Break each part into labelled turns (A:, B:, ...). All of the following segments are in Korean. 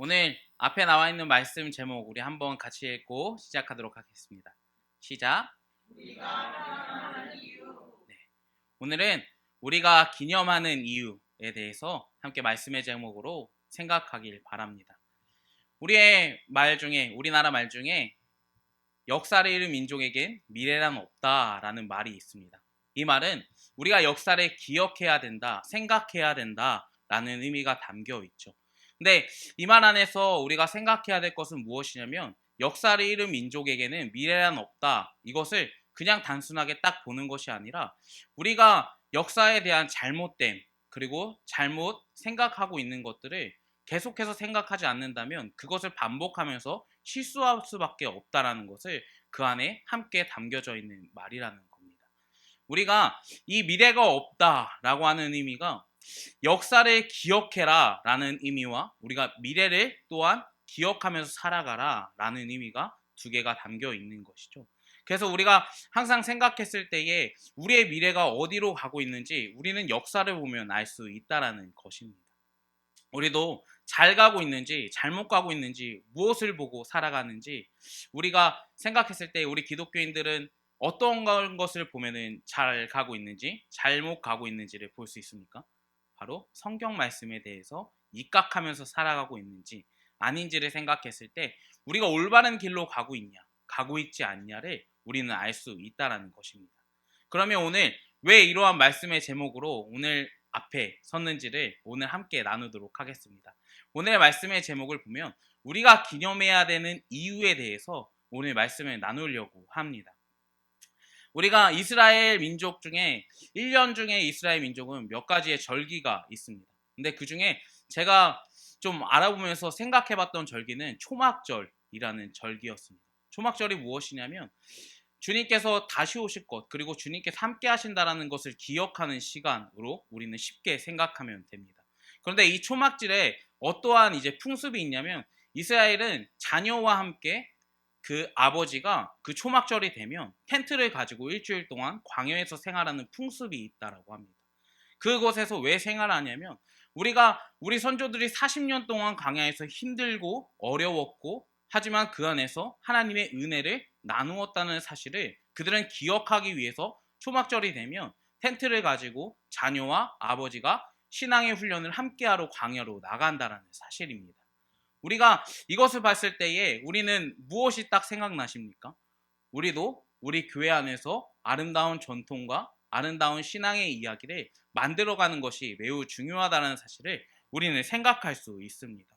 A: 오늘 앞에 나와 있는 말씀 제목 우리 한번 같이 읽고 시작하도록 하겠습니다. 시작. 네. 오늘은 우리가 기념하는 이유에 대해서 함께 말씀의 제목으로 생각하길 바랍니다. 우리나라 말 중에 역사를 잃은 민족에겐 미래란 없다라는 말이 있습니다. 이 말은 우리가 역사를 기억해야 된다, 생각해야 된다라는 의미가 담겨 있죠. 근데 이 말 안에서 우리가 생각해야 될 것은 무엇이냐면 역사를 잃은 민족에게는 미래란 없다. 이것을 그냥 단순하게 딱 보는 것이 아니라 우리가 역사에 대한 잘못됨 그리고 잘못 생각하고 있는 것들을 계속해서 생각하지 않는다면 그것을 반복하면서 실수할 수밖에 없다라는 것을 그 안에 함께 담겨져 있는 말이라는 겁니다. 우리가 이 미래가 없다라고 하는 의미가 역사를 기억해라 라는 의미와 우리가 미래를 또한 기억하면서 살아가라 라는 의미가 두 개가 담겨 있는 것이죠. 그래서 우리가 항상 생각했을 때에 우리의 미래가 어디로 가고 있는지 우리는 역사를 보면 알 수 있다라는 것입니다. 우리도 잘 가고 있는지 잘못 가고 있는지 무엇을 보고 살아가는지 우리가 생각했을 때 우리 기독교인들은 어떤 것을 보면은 잘 가고 있는지 잘못 가고 있는지를 볼 수 있습니까? 바로 성경 말씀에 대해서 입각하면서 살아가고 있는지 아닌지를 생각했을 때 우리가 올바른 길로 가고 있냐 가고 있지 않냐를 우리는 알 수 있다라는 것입니다. 그러면 오늘 왜 이러한 말씀의 제목으로 오늘 앞에 섰는지를 오늘 함께 나누도록 하겠습니다. 오늘 말씀의 제목을 보면 우리가 기념해야 되는 이유에 대해서 오늘 말씀을 나누려고 합니다. 우리가 이스라엘 민족 중에 1년 중에 이스라엘 민족은 몇 가지의 절기가 있습니다. 근데 그 중에 제가 좀 알아보면서 생각해봤던 절기는 초막절이라는 절기였습니다. 초막절이 무엇이냐면 주님께서 다시 오실 것 그리고 주님께서 함께 하신다라는 것을 기억하는 시간으로 우리는 쉽게 생각하면 됩니다. 그런데 이 초막절에 어떠한 이제 풍습이 있냐면 이스라엘은 자녀와 함께 그 아버지가 그 초막절이 되면 텐트를 가지고 일주일 동안 광야에서 생활하는 풍습이 있다라고 합니다. 그곳에서 왜 생활하냐면 우리 선조들이 40년 동안 광야에서 힘들고 어려웠고 하지만 그 안에서 하나님의 은혜를 나누었다는 사실을 그들은 기억하기 위해서 초막절이 되면 텐트를 가지고 자녀와 아버지가 신앙의 훈련을 함께하러 광야로 나간다라는 사실입니다. 우리가 이것을 봤을 때에 우리는 무엇이 딱 생각나십니까? 우리도 우리 교회 안에서 아름다운 전통과 아름다운 신앙의 이야기를 만들어가는 것이 매우 중요하다는 사실을 우리는 생각할 수 있습니다.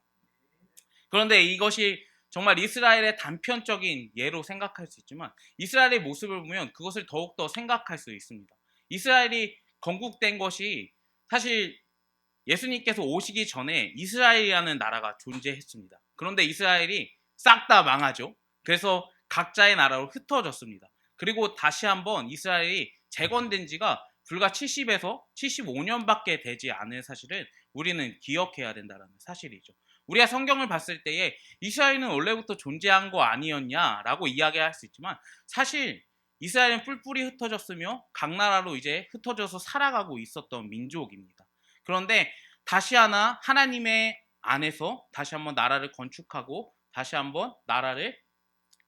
A: 그런데 이것이 정말 이스라엘의 단편적인 예로 생각할 수 있지만 이스라엘의 모습을 보면 그것을 더욱더 생각할 수 있습니다. 이스라엘이 건국된 것이 사실 예수님께서 오시기 전에 이스라엘이라는 나라가 존재했습니다. 그런데 이스라엘이 싹 다 망하죠. 그래서 각자의 나라로 흩어졌습니다. 그리고 다시 한번 이스라엘이 재건된 지가 불과 70에서 75년밖에 되지 않은 사실을 우리는 기억해야 된다는 사실이죠. 우리가 성경을 봤을 때에 이스라엘은 원래부터 존재한 거 아니었냐라고 이야기할 수 있지만 사실 이스라엘은 뿔뿔이 흩어졌으며 각 나라로 이제 흩어져서 살아가고 있었던 민족입니다. 그런데 다시 하나님의 안에서 다시 한번 나라를 건축하고 다시 한번 나라를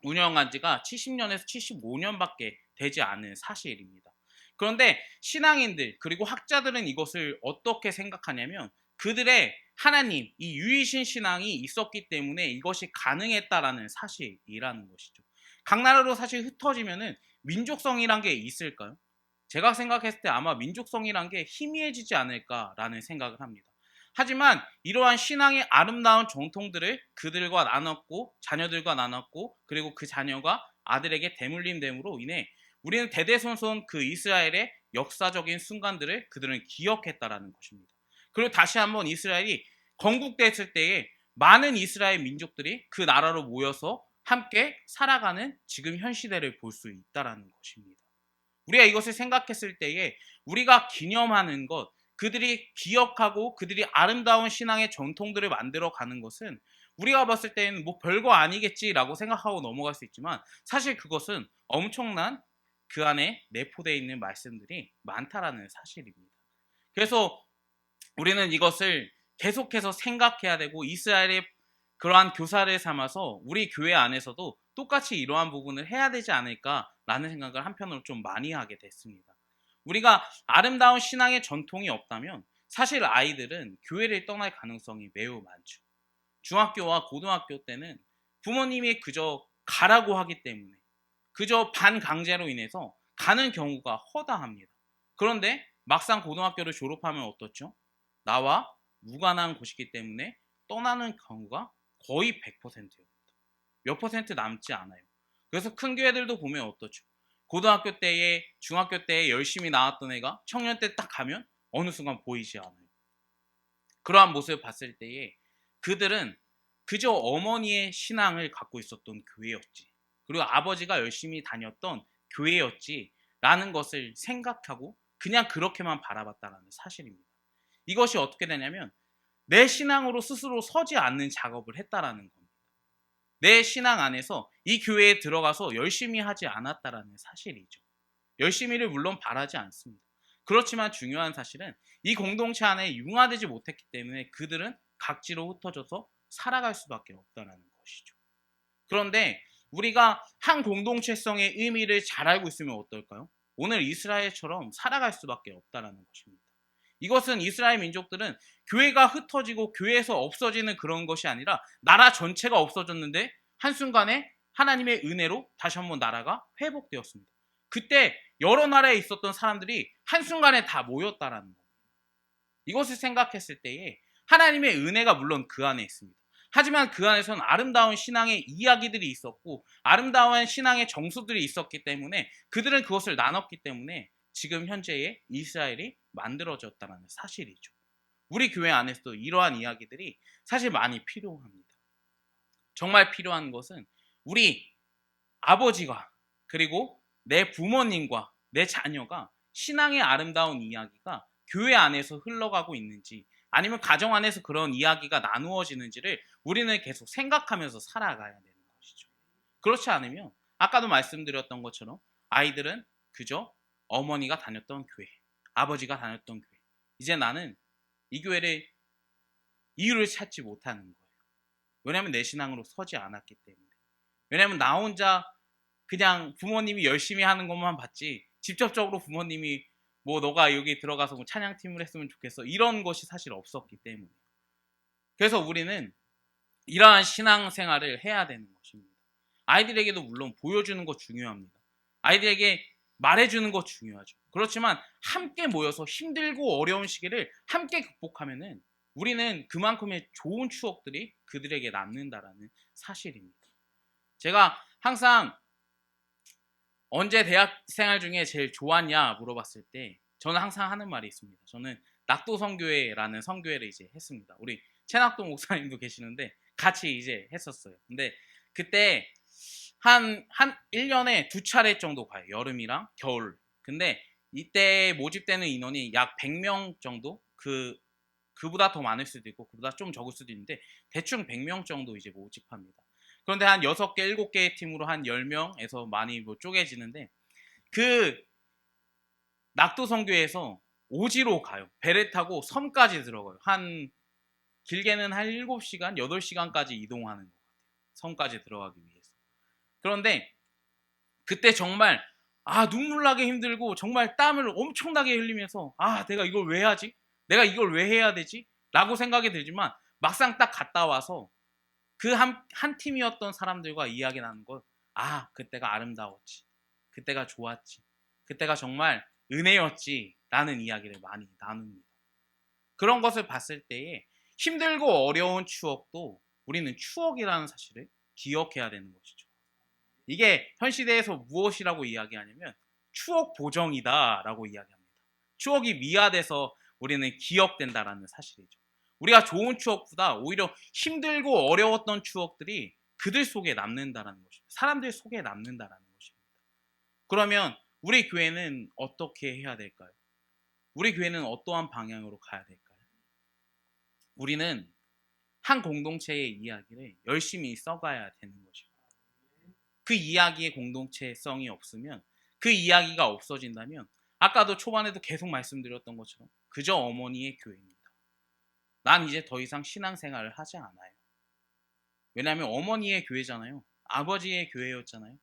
A: 운영한 지가 70년에서 75년밖에 되지 않은 사실입니다. 그런데 신앙인들 그리고 학자들은 이것을 어떻게 생각하냐면 그들의 하나님, 이 유이신 신앙이 있었기 때문에 이것이 가능했다라는 사실이라는 것이죠. 각 나라로 사실 흩어지면은 민족성이란 게 있을까요? 제가 생각했을 때 아마 민족성이란 게 희미해지지 않을까라는 생각을 합니다. 하지만 이러한 신앙의 아름다운 정통들을 그들과 나눴고 자녀들과 나눴고 그리고 그 자녀가 아들에게 대물림됨으로 인해 우리는 대대손손 그 이스라엘의 역사적인 순간들을 그들은 기억했다라는 것입니다. 그리고 다시 한번 이스라엘이 건국됐을 때에 많은 이스라엘 민족들이 그 나라로 모여서 함께 살아가는 지금 현 시대를 볼 수 있다라는 것입니다. 우리가 이것을 생각했을 때에 우리가 기념하는 것, 그들이 기억하고 그들이 아름다운 신앙의 전통들을 만들어 가는 것은 우리가 봤을 때는 뭐 별거 아니겠지라고 생각하고 넘어갈 수 있지만 사실 그것은 엄청난 그 안에 내포되어 있는 말씀들이 많다라는 사실입니다. 그래서 우리는 이것을 계속해서 생각해야 되고 이스라엘의 그러한 교사를 삼아서 우리 교회 안에서도 똑같이 이러한 부분을 해야 되지 않을까라는 생각을 한편으로 좀 많이 하게 됐습니다. 우리가 아름다운 신앙의 전통이 없다면 사실 아이들은 교회를 떠날 가능성이 매우 많죠. 중학교와 고등학교 때는 부모님이 그저 가라고 하기 때문에 그저 반강제로 인해서 가는 경우가 허다합니다. 그런데 막상 고등학교를 졸업하면 어떻죠? 나와 무관한 곳이기 때문에 떠나는 경우가 거의 100%입니다. 몇 퍼센트 남지 않아요. 그래서 큰 교회들도 보면 어떻죠? 고등학교 때에 중학교 때에 열심히 나왔던 애가 청년 때 딱 가면 어느 순간 보이지 않아요. 그러한 모습을 봤을 때에 그들은 그저 어머니의 신앙을 갖고 있었던 교회였지, 그리고 아버지가 열심히 다녔던 교회였지 라는 것을 생각하고 그냥 그렇게만 바라봤다는 사실입니다. 이것이 어떻게 되냐면 내 신앙으로 스스로 서지 않는 작업을 했다라는 겁니다. 내 신앙 안에서 이 교회에 들어가서 열심히 하지 않았다라는 사실이죠. 열심히를 물론 바라지 않습니다. 그렇지만 중요한 사실은 이 공동체 안에 융화되지 못했기 때문에 그들은 각지로 흩어져서 살아갈 수밖에 없다는 것이죠. 그런데 우리가 한 공동체성의 의미를 잘 알고 있으면 어떨까요? 오늘 이스라엘처럼 살아갈 수밖에 없다는 것입니다. 이것은 이스라엘 민족들은 교회가 흩어지고 교회에서 없어지는 그런 것이 아니라 나라 전체가 없어졌는데 한순간에 하나님의 은혜로 다시 한번 나라가 회복되었습니다. 그때 여러 나라에 있었던 사람들이 한순간에 다 모였다라는 겁니다. 이것을 생각했을 때에 하나님의 은혜가 물론 그 안에 있습니다. 하지만 그 안에서는 아름다운 신앙의 이야기들이 있었고 아름다운 신앙의 정수들이 있었기 때문에 그들은 그것을 나눴기 때문에 지금 현재의 이스라엘이 만들어졌다는 사실이죠. 우리 교회 안에서도 이러한 이야기들이 사실 많이 필요합니다. 정말 필요한 것은 우리 아버지가 그리고 내 부모님과 내 자녀가 신앙의 아름다운 이야기가 교회 안에서 흘러가고 있는지 아니면 가정 안에서 그런 이야기가 나누어지는지를 우리는 계속 생각하면서 살아가야 되는 것이죠. 그렇지 않으면 아까도 말씀드렸던 것처럼 아이들은 그저 어머니가 다녔던 교회, 아버지가 다녔던 교회, 이제 나는 이 교회를 이유를 찾지 못하는 거예요. 왜냐하면 내 신앙으로 서지 않았기 때문에. 왜냐하면 나 혼자 그냥 부모님이 열심히 하는 것만 봤지 직접적으로 부모님이 뭐 너가 여기 들어가서 뭐 찬양팀을 했으면 좋겠어 이런 것이 사실 없었기 때문에. 그래서 우리는 이러한 신앙생활을 해야 되는 것입니다. 아이들에게도 물론 보여주는 거 중요합니다. 아이들에게 말해주는 거 중요하죠. 그렇지만 함께 모여서 힘들고 어려운 시기를 함께 극복하면은 우리는 그만큼의 좋은 추억들이 그들에게 남는다라는 사실입니다. 제가 항상 언제 대학 생활 중에 제일 좋았냐 물어봤을 때 저는 항상 하는 말이 있습니다. 저는 낙도 선교회라는 선교회를 이제 했습니다. 우리 최낙도 목사님도 계시는데 같이 이제 했었어요. 근데 그때 한 1년에 2차례 정도 가요. 여름이랑 겨울. 근데 이때 모집되는 인원이 약 100명 정도? 그보다 더 많을 수도 있고 그보다 좀 적을 수도 있는데 대충 100명 정도 이제 모집합니다. 그런데 한 6개, 7개의 팀으로 한 10명에서 많이 뭐 쪼개지는데 그 낙도 선교에서 오지로 가요. 배를 타고 섬까지 들어가요. 길게는 한 7시간, 8시간까지 이동하는 것 같아요. 섬까지 들어가기 위해서. 그런데 그때 정말 눈물 나게 힘들고 정말 땀을 엄청나게 흘리면서 내가 이걸 왜 하지? 내가 이걸 왜 해야 되지? 라고 생각이 들지만 막상 딱 갔다 와서 그 한 팀이었던 사람들과 이야기 나누는 것, 그때가 아름다웠지. 그때가 좋았지. 그때가 정말 은혜였지. 라는 이야기를 많이 나눕니다. 그런 것을 봤을 때에 힘들고 어려운 추억도 우리는 추억이라는 사실을 기억해야 되는 것이죠. 이게 현 시대에서 무엇이라고 이야기하냐면 추억 보정이다 라고 이야기합니다. 추억이 미화돼서 우리는 기억된다라는 사실이죠. 우리가 좋은 추억보다 오히려 힘들고 어려웠던 추억들이 그들 속에 남는다라는 것입니다. 사람들 속에 남는다라는 것입니다. 그러면 우리 교회는 어떻게 해야 될까요? 우리 교회는 어떠한 방향으로 가야 될까요? 우리는 한 공동체의 이야기를 열심히 써가야 되는 것입니다. 그 이야기의 공동체성이 없으면 그 이야기가 없어진다면 아까도 초반에도 계속 말씀드렸던 것처럼 그저 어머니의 교회입니다. 난 이제 더 이상 신앙생활을 하지 않아요. 왜냐하면 어머니의 교회잖아요. 아버지의 교회였잖아요.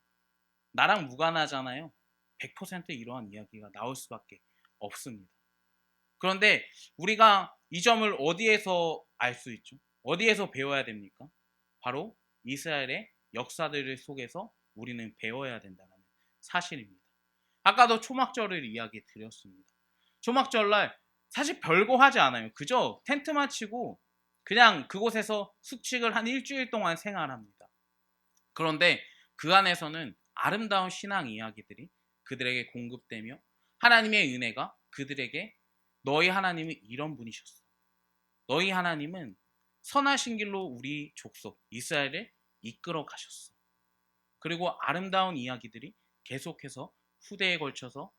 A: 나랑 무관하잖아요. 100% 이러한 이야기가 나올 수밖에 없습니다. 그런데 우리가 이 점을 어디에서 알 수 있죠? 어디에서 배워야 됩니까? 바로 이스라엘의 역사들 속에서 우리는 배워야 된다는 사실입니다. 아까도 초막절을 이야기 드렸습니다. 초막절날 사실 별거 하지 않아요. 그저 텐트만 치고 그냥 그곳에서 숙식을 한 일주일 동안 생활합니다. 그런데 그 안에서는 아름다운 신앙 이야기들이 그들에게 공급되며 하나님의 은혜가 그들에게 너희 하나님은 이런 분이셨어. 너희 하나님은 선하신 길로 우리 족속 이스라엘을 이끌어 가셨어. 그리고 아름다운 이야기들이 계속해서 후대에 걸쳐서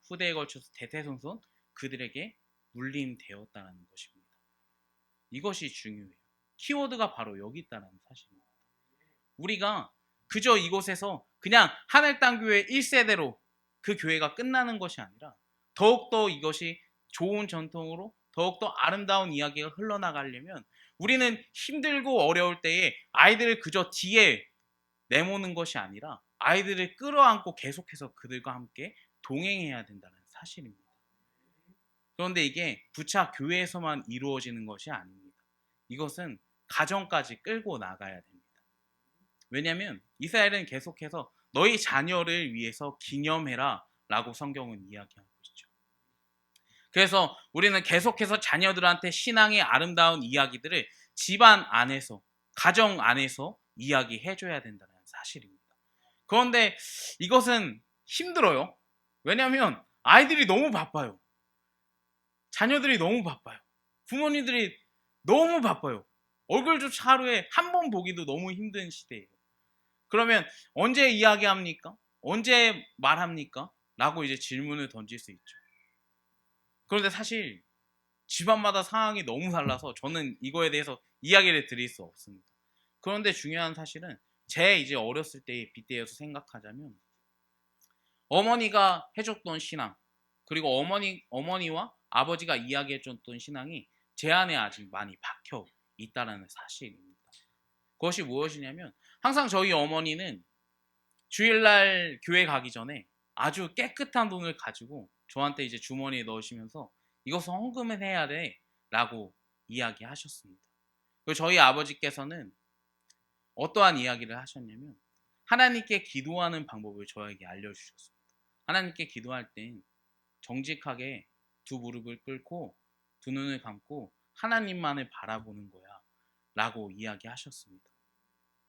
A: 대대손손 그들에게 물림되었다는 것입니다. 이것이 중요해요. 키워드가 바로 여기 있다는 사실입니다. 우리가 그저 이곳에서 그냥 하늘땅교회 1세대로 그 교회가 끝나는 것이 아니라 더욱더 이것이 좋은 전통으로 더욱더 아름다운 이야기가 흘러나가려면 우리는 힘들고 어려울 때에 아이들을 그저 뒤에 내모는 것이 아니라 아이들을 끌어안고 계속해서 그들과 함께 동행해야 된다는 사실입니다. 그런데 이게 부차 교회에서만 이루어지는 것이 아닙니다. 이것은 가정까지 끌고 나가야 됩니다. 왜냐하면 이스라엘은 계속해서 너희 자녀를 위해서 기념해라 라고 성경은 이야기하고 있죠. 그래서 우리는 계속해서 자녀들한테 신앙의 아름다운 이야기들을 집안 안에서 가정 안에서 이야기해줘야 된다는 사실입니다. 그런데 이것은 힘들어요. 왜냐하면 아이들이 너무 바빠요. 자녀들이 너무 바빠요. 부모님들이 너무 바빠요. 얼굴조차 하루에 한 번 보기도 너무 힘든 시대예요. 그러면 언제 이야기합니까? 언제 말합니까? 라고 이제 질문을 던질 수 있죠. 그런데 사실 집안마다 상황이 너무 달라서 저는 이거에 대해서 이야기를 드릴 수 없습니다. 그런데 중요한 사실은 제 이제 어렸을 때에 빗대어서 생각하자면 어머니가 해줬던 신앙 그리고 어머니와 아버지가 이야기해줬던 신앙이 제 안에 아직 많이 박혀 있다는 사실입니다. 그것이 무엇이냐면 항상 저희 어머니는 주일날 교회 가기 전에 아주 깨끗한 돈을 가지고 저한테 이제 주머니에 넣으시면서 이것은 헌금을 해야 돼 라고 이야기하셨습니다. 그리고 저희 아버지께서는 어떠한 이야기를 하셨냐면 하나님께 기도하는 방법을 저에게 알려주셨습니다. 하나님께 기도할 땐 정직하게 두 무릎을 꿇고 두 눈을 감고 하나님만을 바라보는 거야 라고 이야기하셨습니다.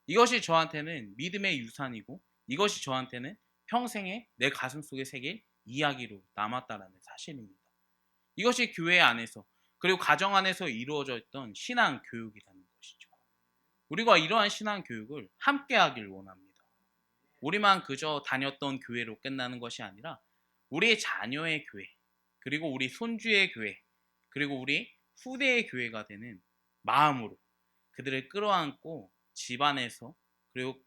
A: 이것이 저한테는 믿음의 유산이고 이것이 저한테는 평생에 내 가슴속에 새길 이야기로 남았다는 사실입니다. 이것이 교회 안에서 그리고 가정 안에서 이루어져 있던 신앙 교육이라는 것이죠. 우리가 이러한 신앙 교육을 함께 하길 원합니다. 우리만 그저 다녔던 교회로 끝나는 것이 아니라 우리의 자녀의 교회, 그리고 우리 손주의 교회, 그리고 우리 후대의 교회가 되는 마음으로 그들을 끌어안고 집안에서 그리고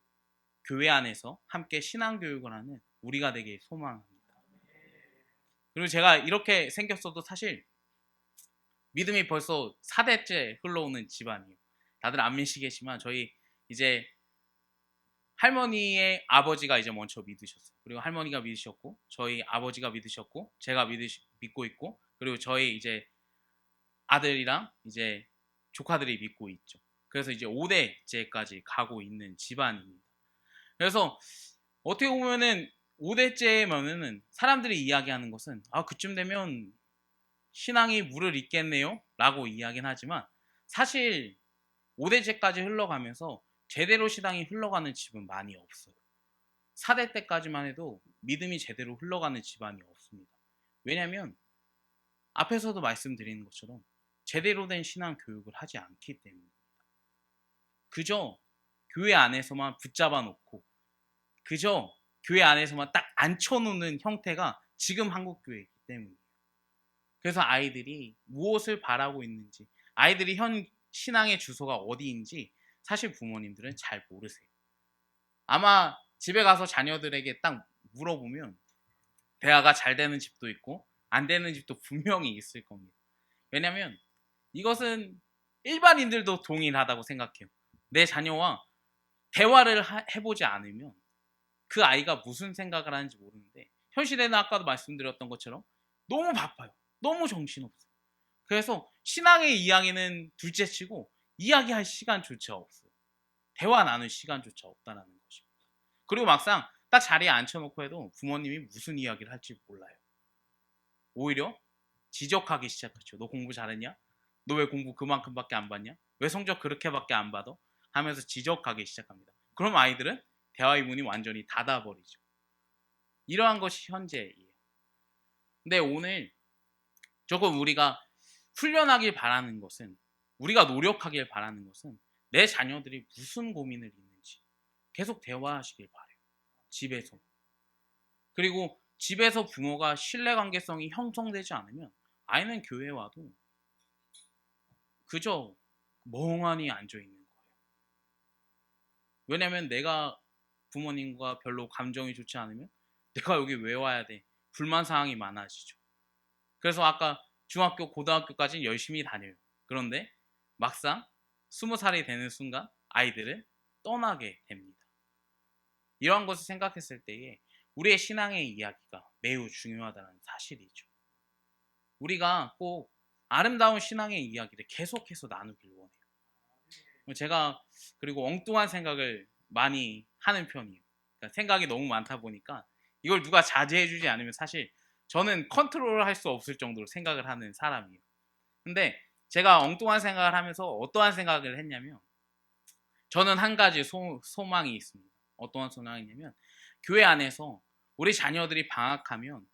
A: 교회 안에서 함께 신앙 교육을 하는 우리가 되길 소망합니다. 그리고 제가 이렇게 생겼어도 사실 믿음이 벌써 4대째 흘러오는 집안이에요. 다들 안 믿으시겠지만 저희 이제 할머니의 아버지가 이제 먼저 믿으셨어요. 그리고 할머니가 믿으셨고 저희 아버지가 믿으셨고 제가 믿고 있고 그리고 저희 이제 아들이랑 이제 조카들이 믿고 있죠. 그래서 이제 5대째까지 가고 있는 집안입니다. 그래서 어떻게 보면은 5대째면은 사람들이 이야기하는 것은 그쯤 되면 신앙이 물을 잇겠네요 라고 이야기는 하지만 사실 5대째까지 흘러가면서 제대로 신앙이 흘러가는 집은 많이 없어요. 4대 때까지만 해도 믿음이 제대로 흘러가는 집안이 없습니다. 왜냐하면 앞에서도 말씀드리는 것처럼 제대로 된 신앙 교육을 하지 않기 때문입니다. 그저 교회 안에서만 붙잡아 놓고 그저 교회 안에서만 딱 앉혀놓는 형태가 지금 한국교회이기 때문이에요. 그래서 아이들이 무엇을 바라고 있는지 아이들이 현 신앙의 주소가 어디인지 사실 부모님들은 잘 모르세요. 아마 집에 가서 자녀들에게 딱 물어보면 대화가 잘 되는 집도 있고 안 되는 집도 분명히 있을 겁니다. 왜냐하면 이것은 일반인들도 동일하다고 생각해요. 내 자녀와 대화를 해보지 않으면 그 아이가 무슨 생각을 하는지 모르는데, 현 시대는 아까도 말씀드렸던 것처럼 너무 바빠요. 너무 정신없어요. 그래서 신앙의 이야기는 둘째치고 이야기할 시간조차 없어요. 대화 나눌 시간조차 없다는 것입니다. 그리고 막상 딱 자리에 앉혀놓고 해도 부모님이 무슨 이야기를 할지 몰라요. 오히려 지적하기 시작하죠. 너 공부 잘했냐? 너 왜 공부 그만큼밖에 안 받냐? 왜 성적 그렇게밖에 안 받아? 하면서 지적하기 시작합니다. 그럼 아이들은 대화의 문이 완전히 닫아버리죠. 이러한 것이 현재예요. 근데 오늘 조금 우리가 훈련하길 바라는 것은, 우리가 노력하길 바라는 것은 내 자녀들이 무슨 고민을 있는지 계속 대화하시길 바라요. 집에서. 그리고 집에서 부모가 신뢰관계성이 형성되지 않으면 아이는 교회 와도 그저 멍하니 앉아있는 거예요. 왜냐면 내가 부모님과 별로 감정이 좋지 않으면 내가 여기 왜 와야 돼? 불만사항이 많아지죠. 그래서 아까 중학교, 고등학교까지 열심히 다녀요. 그런데 막상 20살이 되는 순간 아이들은 떠나게 됩니다. 이러한 것을 생각했을 때에 우리의 신앙의 이야기가 매우 중요하다는 사실이죠. 우리가 꼭 아름다운 신앙의 이야기를 계속해서 나누길 원해요. 제가 그리고 엉뚱한 생각을 많이 하는 편이에요. 그러니까 생각이 너무 많다 보니까 이걸 누가 자제해주지 않으면 사실 저는 컨트롤을 할 수 없을 정도로 생각을 하는 사람이에요. 근데 제가 엉뚱한 생각을 하면서 어떠한 생각을 했냐면, 저는 한 가지 소망이 있습니다. 어떠한 소망이냐면, 교회 안에서 우리 자녀들이 방학하면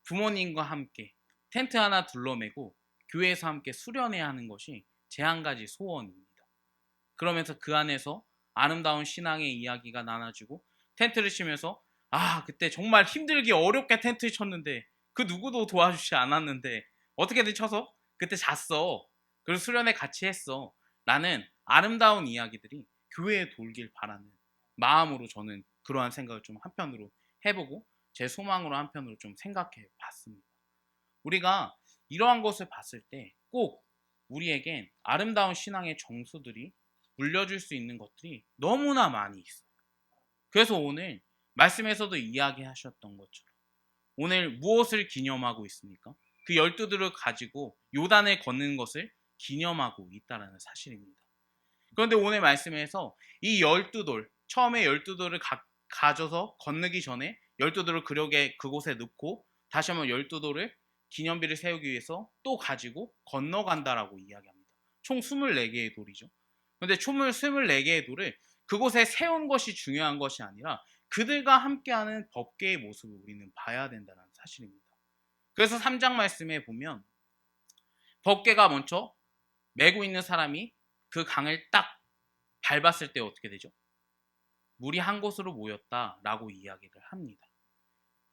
A: 부모님과 함께 텐트 하나 둘러매고 교회에서 함께 수련회야 하는 것이 제 한 가지 소원입니다. 그러면서 그 안에서 아름다운 신앙의 이야기가 나눠지고 텐트를 치면서, 아 그때 정말 힘들게 어렵게 텐트 쳤는데 그 누구도 도와주지 않았는데 어떻게든 쳐서 그때 잤어. 그리고 수련회 같이 했어. 라는 아름다운 이야기들이 교회에 돌길 바라는 마음으로 저는 그러한 생각을 좀 한편으로 해보고 제 소망으로 한편으로 좀 생각해 봤습니다. 우리가 이러한 것을 봤을 때 꼭 우리에겐 아름다운 신앙의 정수들이 물려줄 수 있는 것들이 너무나 많이 있어요. 그래서 오늘 말씀에서도 이야기하셨던 것처럼 오늘 무엇을 기념하고 있습니까? 그 12돌을 가지고 요단을 걷는 것을 기념하고 있다는 사실입니다. 그런데 오늘 말씀에서 이 12돌, 처음에 12돌을 가져서 건너기 전에 12돌을 그곳에 넣고 다시 한번 12돌을 기념비를 세우기 위해서 또 가지고 건너간다라고 이야기합니다. 총 24개의 돌이죠. 그런데 총 24개의 돌을 그곳에 세운 것이 중요한 것이 아니라 그들과 함께하는 법궤의 모습을 우리는 봐야 된다는 사실입니다. 그래서 3장 말씀에 보면 법궤가 먼저 메고 있는 사람이 그 강을 딱 밟았을 때 어떻게 되죠? 물이 한 곳으로 모였다라고 이야기를 합니다.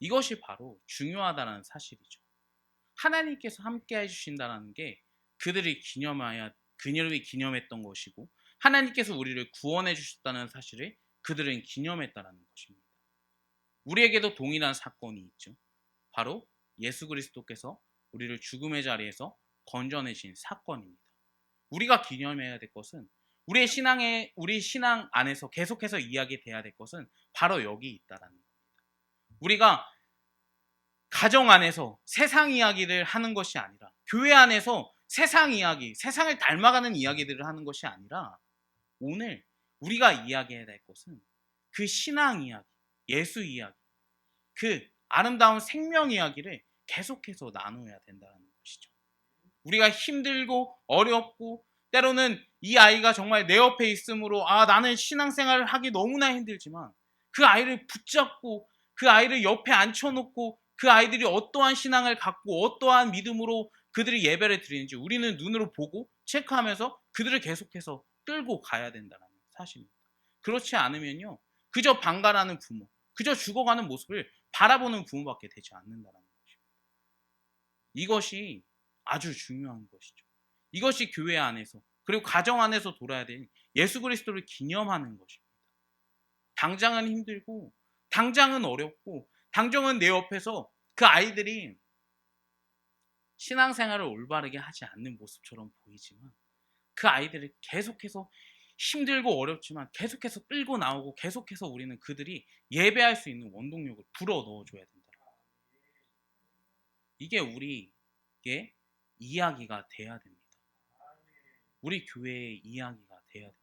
A: 이것이 바로 중요하다는 사실이죠. 하나님께서 함께 해주신다는 게 그들이 기념했던 것이고, 하나님께서 우리를 구원해 주셨다는 사실을 그들은 기념했다는 것입니다. 우리에게도 동일한 사건이 있죠. 바로 예수 그리스도께서 우리를 죽음의 자리에서 건져내신 사건입니다. 우리가 기념해야 될 것은 우리 신앙 안에서 계속해서 이야기돼야 될 것은 바로 여기 있다라는 겁니다. 우리가 가정 안에서 세상 이야기를 하는 것이 아니라, 교회 안에서 세상 이야기, 세상을 닮아가는 이야기들을 하는 것이 아니라, 오늘 우리가 이야기해야 될 것은 그 신앙 이야기, 예수 이야기, 그 아름다운 생명 이야기를 계속해서 나눠야 된다는 것이죠. 우리가 힘들고 어렵고 때로는 이 아이가 정말 내 옆에 있으므로 나는 신앙생활을 하기 너무나 힘들지만 그 아이를 붙잡고 그 아이를 옆에 앉혀놓고 그 아이들이 어떠한 신앙을 갖고 어떠한 믿음으로 그들이 예배를 드리는지 우리는 눈으로 보고 체크하면서 그들을 계속해서 끌고 가야 된다는 사실입니다. 그렇지 않으면요, 그저 방관하는 부모, 그저 죽어가는 모습을 바라보는 부모밖에 되지 않는다는 것입니다. 이것이 아주 중요한 것이죠. 이것이 교회 안에서 그리고 가정 안에서 돌아야 될 예수 그리스도를 기념하는 것입니다. 당장은 힘들고 당장은 어렵고 당장은 내 옆에서 그 아이들이 신앙생활을 올바르게 하지 않는 모습처럼 보이지만 그 아이들을 계속해서 힘들고 어렵지만 계속해서 끌고 나오고 계속해서 우리는 그들이 예배할 수 있는 원동력을 불어 넣어줘야 된다. 이게 우리의 이야기가 돼야 됩니다. 우리 교회의 이야기가 돼야 됩니다.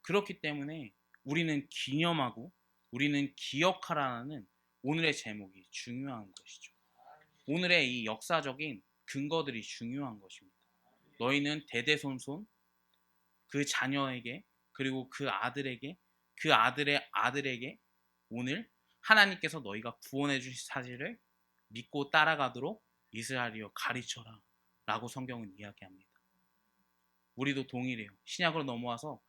A: 그렇기 때문에 우리는 기념하고 우리는 기억하라는 오늘의 제목이 중요한 것이죠. 오늘의 이 역사적인 근거들이 중요한 것입니다. 너희는 대대손손 그 자녀에게 그리고 그 아들에게 그 아들의 아들에게 오늘 하나님께서 너희가 구원해 주실 사실을 믿고 따라가도록 이스라엘이여 가르쳐라 라고 성경은 이야기합니다. 우리도 동일해요. 신약으로 넘어와서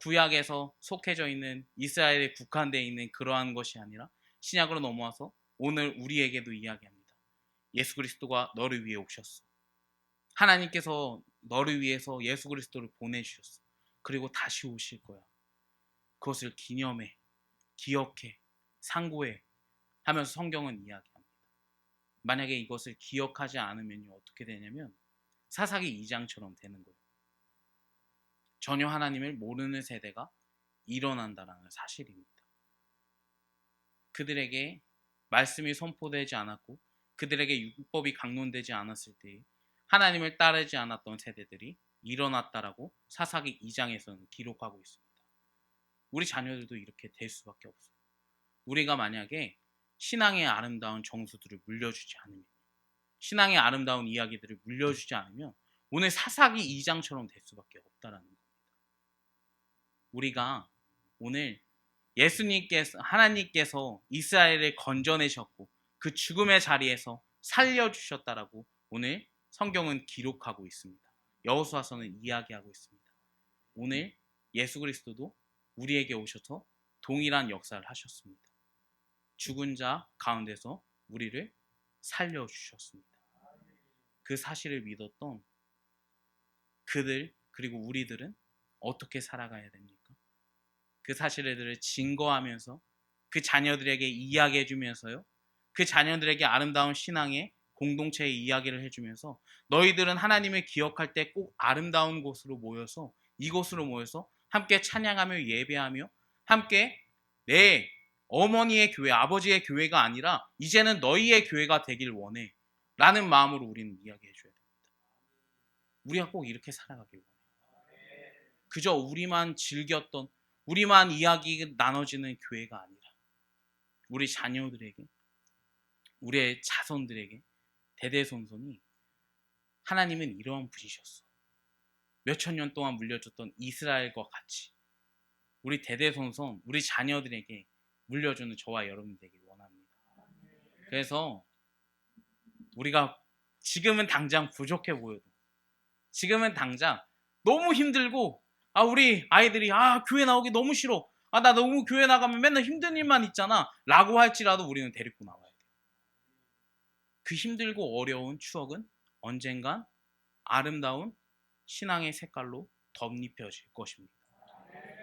A: 구약에서 속해져 있는 이스라엘에 국한되어 있는 그러한 것이 아니라 신약으로 넘어와서 오늘 우리에게도 이야기합니다. 예수 그리스도가 너를 위해 오셨어. 하나님께서 너를 위해서 예수 그리스도를 보내주셨어. 그리고 다시 오실 거야. 그것을 기념해, 기억해, 상고해 하면서 성경은 이야기합니다. 만약에 이것을 기억하지 않으면 어떻게 되냐면 사사기 2장처럼 되는 거예요. 전혀 하나님을 모르는 세대가 일어난다는 사실입니다. 그들에게 말씀이 선포되지 않았고 그들에게 율법이 강론되지 않았을 때 하나님을 따르지 않았던 세대들이 일어났다라고 사사기 2장에서는 기록하고 있습니다. 우리 자녀들도 이렇게 될 수밖에 없어요. 우리가 만약에 신앙의 아름다운 정수들을 물려주지 않으면, 신앙의 아름다운 이야기들을 물려주지 않으면 오늘 사사기 2장처럼 될 수밖에 없다라는 겁니다. 우리가 오늘 예수님께서 하나님께서 이스라엘을 건져내셨고 그 죽음의 자리에서 살려주셨다라고 오늘 성경은 기록하고 있습니다. 여호수아서는 이야기하고 있습니다. 오늘 예수 그리스도도 우리에게 오셔서 동일한 역사를 하셨습니다. 죽은 자 가운데서 우리를 살려주셨습니다. 그 사실을 믿었던 그들 그리고 우리들은 어떻게 살아가야 됩니까? 그 사실들을 증거하면서 그 자녀들에게 이야기해주면서요. 그 자녀들에게 아름다운 신앙의 공동체의 이야기를 해주면서 너희들은 하나님을 기억할 때 꼭 아름다운 곳으로 모여서 이곳으로 모여서 함께 찬양하며 예배하며 함께 내 어머니의 교회, 아버지의 교회가 아니라 이제는 너희의 교회가 되길 원해 라는 마음으로 우리는 이야기해줘야 됩니다. 우리가 꼭 이렇게 살아가길 원해요. 그저 우리만 즐겼던 우리만 이야기 나눠지는 교회가 아니라 우리 자녀들에게 우리의 자손들에게 대대손손이 하나님은 이러한 분이셨어. 몇천 년 동안 물려줬던 이스라엘과 같이 우리 대대손손 우리 자녀들에게 물려주는 저와 여러분이 되길 원합니다. 그래서 우리가 지금은 당장 부족해 보여도 지금은 당장 너무 힘들고 우리 아이들이 교회 나오기 너무 싫어. 나 너무 교회 나가면 맨날 힘든 일만 있잖아 라고 할지라도 우리는 데리고 나와야 돼요. 그 힘들고 어려운 추억은 언젠간 아름다운 신앙의 색깔로 덧입혀질 것입니다.